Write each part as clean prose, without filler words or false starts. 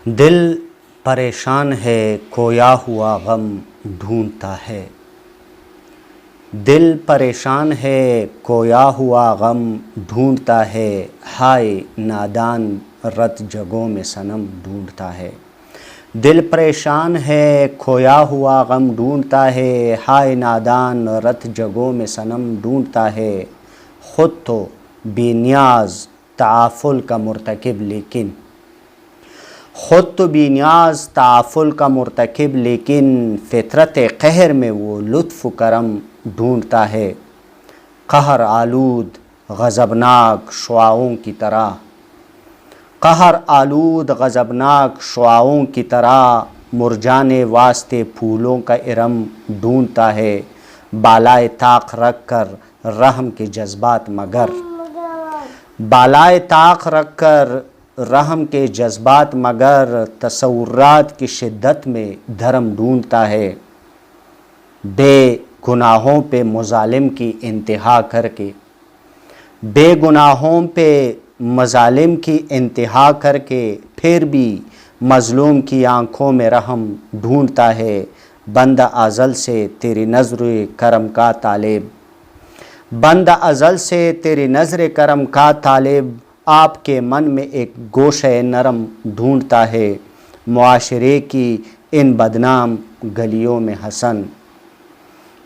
دل پریشان ہے کھویا ہوا غم ڈھونڈتا ہے، دل پریشان ہے کھویا ہوا غم ڈھونڈتا ہے، ہائے نادان رت جگہوں میں صنم ڈھونڈتا ہے۔ دل پریشان ہے کھویا ہوا غم ڈھونڈتا ہے، ہائے نادان رت جگہوں میں صنم ڈھونڈتا ہے۔ خود تو بے نیاز تعافل کا مرتکب لیکن خود تو بے نیاز تعافل کا مرتکب لیکن فطرت قہر میں وہ لطف و کرم ڈھونڈتا ہے۔ قہر آلود غضبناک شعاعوں کی طرح، قہر آلود غضبناک شعاعوں کی طرح مرجانے واسطے پھولوں کا ارم ڈھونڈتا ہے۔ بالائے طاق رکھ کر رحم کے جذبات مگر بالائے طاق رکھ کر رحم کے جذبات مگر تصورات کی شدت میں دھرم ڈھونڈتا ہے۔ بے گناہوں پہ مظالم کی انتہا کر کے بے گناہوں پہ مظالم کی انتہا کر کے پھر بھی مظلوم کی آنکھوں میں رحم ڈھونڈتا ہے۔ بندہ ازل سے تیری نظر کرم کا طالب بندہ ازل سے تیری نظر کرم کا طالب آپ کے من میں ایک گوشہ نرم ڈھونڈتا ہے۔ معاشرے کی ان بدنام گلیوں میں حسن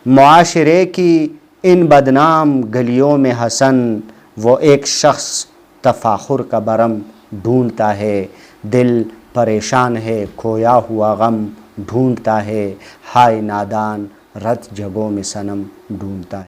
معاشرے کی ان بدنام گلیوں میں حسن وہ ایک شخص تفاخر کا برم ڈھونڈتا ہے۔ دل پریشان ہے کھویا ہوا غم ڈھونڈتا ہے، ہائے نادان رت جگہوں میں صنم ڈھونڈتا ہے۔